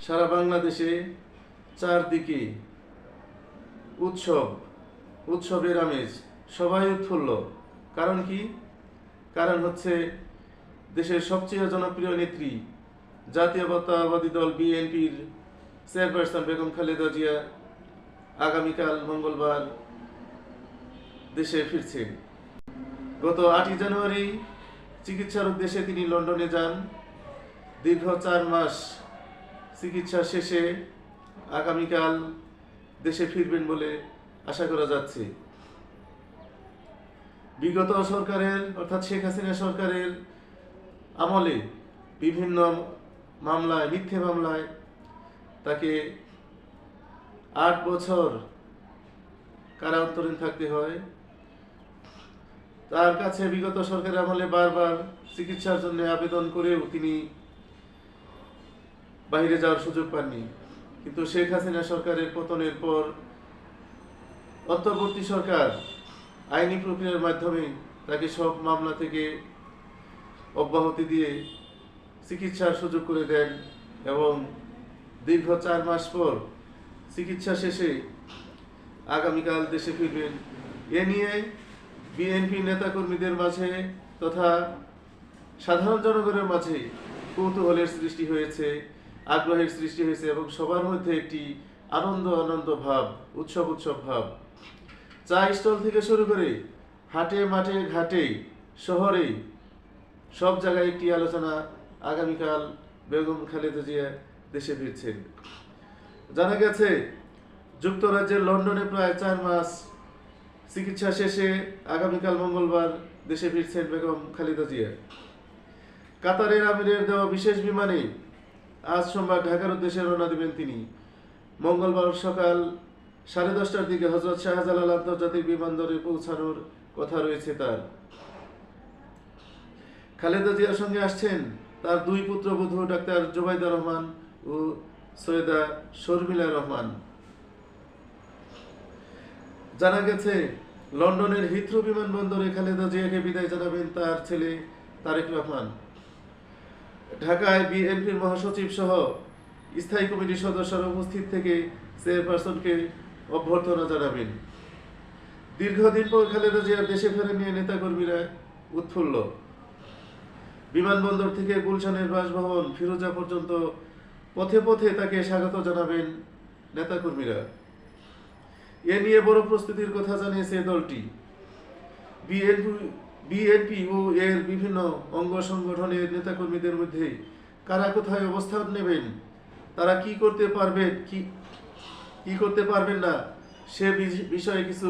সারা বাংলাদেশে চারদিকে উৎসবের আমেজ, সবাই উৎফুল্ল। কারণ কি? কারণ হচ্ছে দেশের সবচেয়ে জনপ্রিয় নেত্রী, জাতীয়তাবাদী দল বিএনপির চেয়ারপারসন বেগম খালেদা জিয়া আগামীকাল মঙ্গলবার দেশে ফিরছেন। গত 8ই জানুয়ারি চিকিৎসার উদ্দেশ্যে তিনি লন্ডনে যান। দীর্ঘ 4 মাস চিকিৎসা শেষে আগামীকাল দেশে ফিরবেন বলে আশা করা যাচ্ছে। বিগত সরকারের অর্থাৎ শেখ হাসিনা সরকারের আমলে বিভিন্ন মিথ্যে মামলায় তাকে 8 বছর কারান্তরীণ থাকতে হয়। তার কাছে বিগত সরকারের আমলে বারবার চিকিৎসার জন্য আবেদন করেও তিনি বাইরে যাওয়ার সুযোগ পাননি। কিন্তু শেখ হাসিনা সরকারের পতনের পর অন্তর্বর্তী সরকার আইনি প্রক্রিয়ার মাধ্যমে তাকে সব মামলা থেকে অব্যাহতি দিয়ে চিকিৎসার সুযোগ করে দেন এবং দীর্ঘ 4 মাস পর চিকিৎসা শেষে আগামীকাল দেশে ফিরবেন। এ নিয়ে বিএনপি নেতাকর্মীদের মাঝে তথা সাধারণ জনগণের মাঝে কৌতূহলের সৃষ্টি হয়েছে, আগ্রহের সৃষ্টি হয়েছে এবং সবার মধ্যে একটি আনন্দ ভাব, উৎসব ভাব। চা স্টল থেকে শুরু করে হাটে মাঠে ঘাটে শহরে সব জায়গায় একটি আলোচনা, আগামীকাল বেগম খালেদা জিয়া দেশে ফিরছেন। জানা গেছে যুক্তরাজ্যের লন্ডনে প্রায় 4 মাস চিকিৎসা শেষে আগামীকাল মঙ্গলবার দেশে ফিরছেন বেগম খালেদা জিয়া। কাতারের আমিরের দেওয়া বিশেষ বিমানে আজ সোমবার ঢাকার উদ্দেশ্যে রওনা দিবেন তিনি। মঙ্গলবার সকাল 10:30টার দিকে হযরত শাহজালাল আন্তর্জাতিক বিমানবন্দরে পৌঁছানোর কথা রয়েছে তার। খালেদা জিয়ার সঙ্গে আসছেন তার 2 পুত্রবধূ ডাক্তার জুবাইদা রহমান ও সৈয়দা শর্মিলা রহমান। জানা গেছে লন্ডনের হিথ্রো বিমানবন্দরে খালেদা জিয়াকে বিদায় জানাবেন তার ছেলে তারেক রহমান। ঢাকায় বিএনপির মহাসচিব সহ স্থায়ী কমিটির সদস্যরা উপস্থিত থেকে চেয়ারপারসনকে অভ্যর্থনা জানাবেন। দীর্ঘদিন পর খালেদা জিয়ার দেশে ফেরা নিয়ে নেতাকর্মীরা উৎফুল্ল। বিমানবন্দর থেকে গুলশানের বাসভবন ফিরোজা পর্যন্ত পথে তাকে স্বাগত জানাবেন নেতাকর্মীরা। এ নিয়ে বড় প্রস্তুতির কথা জানিয়েছে দলটি। বিএনপি ও এর বিভিন্ন অঙ্গ সংগঠনের নেতাকর্মীদের মধ্যে কারা কোথায় অবস্থান নেবেন, তারা কি করতে পারবেন কি করতে পারবেন না সে বিষয়ে কিছু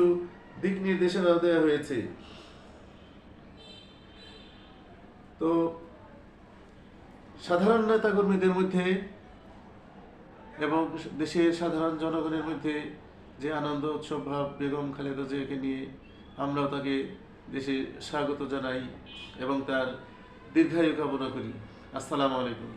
দিক নির্দেশনা দেওয়া হয়েছে। তো সাধারণ নেতাকর্মীদের মধ্যে এবং দেশের সাধারণ জনগণের মধ্যে যে আনন্দ উৎসব ভাব, বেগম খালেদা জিয়াকে নিয়ে আমরাও তাকে দেশে স্বাগত জানাই এবং তার দীর্ঘায়ু কামনা করি। আসসালামু আলাইকুম।